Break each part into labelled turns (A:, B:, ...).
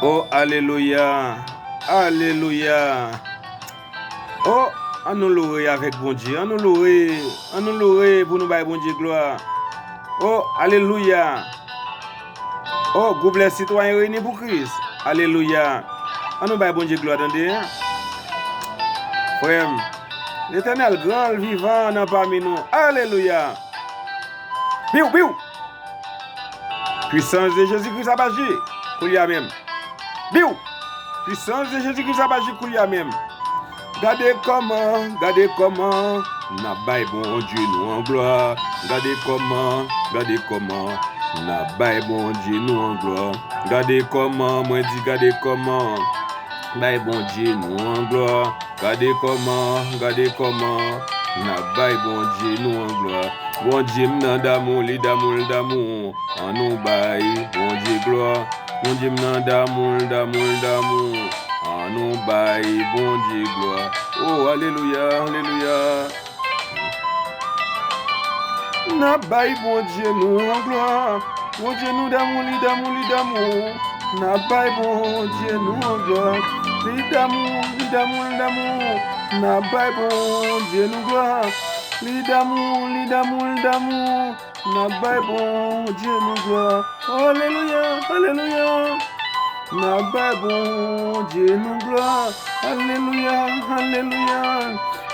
A: Oh, alléluia. Alléluia. Oh, on nous louer avec bon Dieu. On nous louer. On nous louer pour nous bailler bon Dieu gloire. Oh, alléluia. Oh, groupe les citoyens réunis pour Christ. Alléluia. On nous baille bon Dieu gloire. Attendez. Frère, l'Éternel grand, vivant dans parmi nous. Alléluia. Biou, biou. Puissance de Jésus-Christ a bâti. Koulia même. Biou. Puissance de Jésus-Christ a bâti. Koulia même. Gardez comment, n'a baille bon Dieu nous en gloire. Gardez comment, n'a baille bon Dieu nous en gloire. Gardez comment, moi dis gardez comment, baille bon Dieu nous en gloire. Gardez comment, n'a baille bon Dieu nous en gloire. Bon Dieu m'nan d'amour, li d'amour, en nous baille bon Dieu gloire. Bon Dieu m'nan d'amour. En nous baille bon Dieu gloire. Oh, alléluia, alléluia. N'a baille bon Dieu nous en gloire. Bon Dieu nous d'amour, li d'amour. N'a baille bon Dieu nous en gloire. Li d'amour. N'a baille bon Dieu nous gloire. Li d'amour. N'a baille bon Dieu nous gloire. Oh, alléluia. N'a baille bon Dieu nous gloire. Alléluia.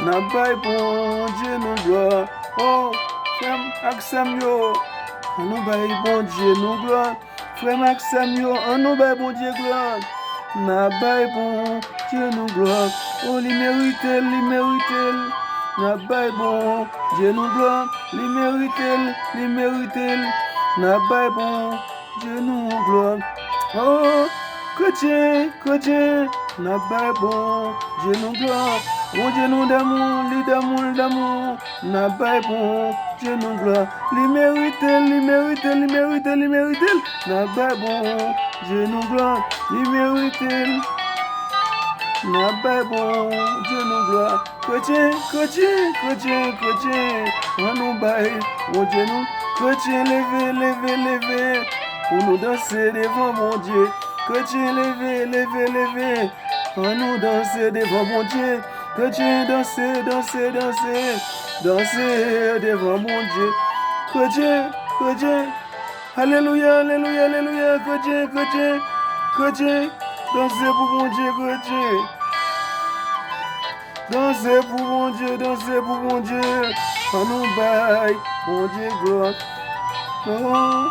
A: N'a baille bon Dieu nous gloire. Oh, frère Maxime yo, on nous baille bon Dieu nous gloire. Frère Maxime yo, on nous baille bon Dieu gloire. N'a baille bon Dieu nous gloire. Oh, li mérite. N'a baille bon Dieu nous gloire. Li mérite. N'a baille bon Dieu nous gloire. Oh, chrétien, n'a baille bon Dieu nous gloire. Bon Dieu nous d'amour, li d'amour. N'a baille bon Dieu nous gloire. Li mérite. N'a baille bon Dieu nous gloire. Li mérite. N'a baille bon Dieu nous gloire. Chrétien, on nous baille bon Dieu nous. Chrétien, levez, pour nous danser devant mon Dieu. Chrétien, levez, pour nous danser devant mon Dieu. Chrétien, dansez devant mon Dieu. Chrétien, alléluia, chrétien, dansez pour mon Dieu, chrétien. Dansez pour mon Dieu. On nous baille, mon Dieu gloire. Oh,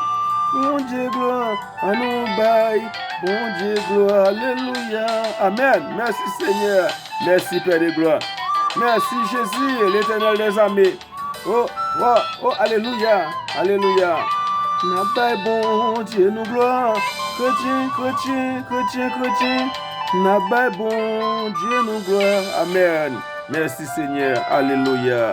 A: mon Dieu gloire. On nous baille, mon Dieu gloire. Alléluia. Amen. Merci Seigneur. Merci Père de gloire. Merci Jésus, l'Éternel des armées. Oh, alléluia. N'a baille bon Dieu nous gloire. Chrétien. N'a baille bon Dieu nous gloire. Amen. Merci Seigneur. Alléluia.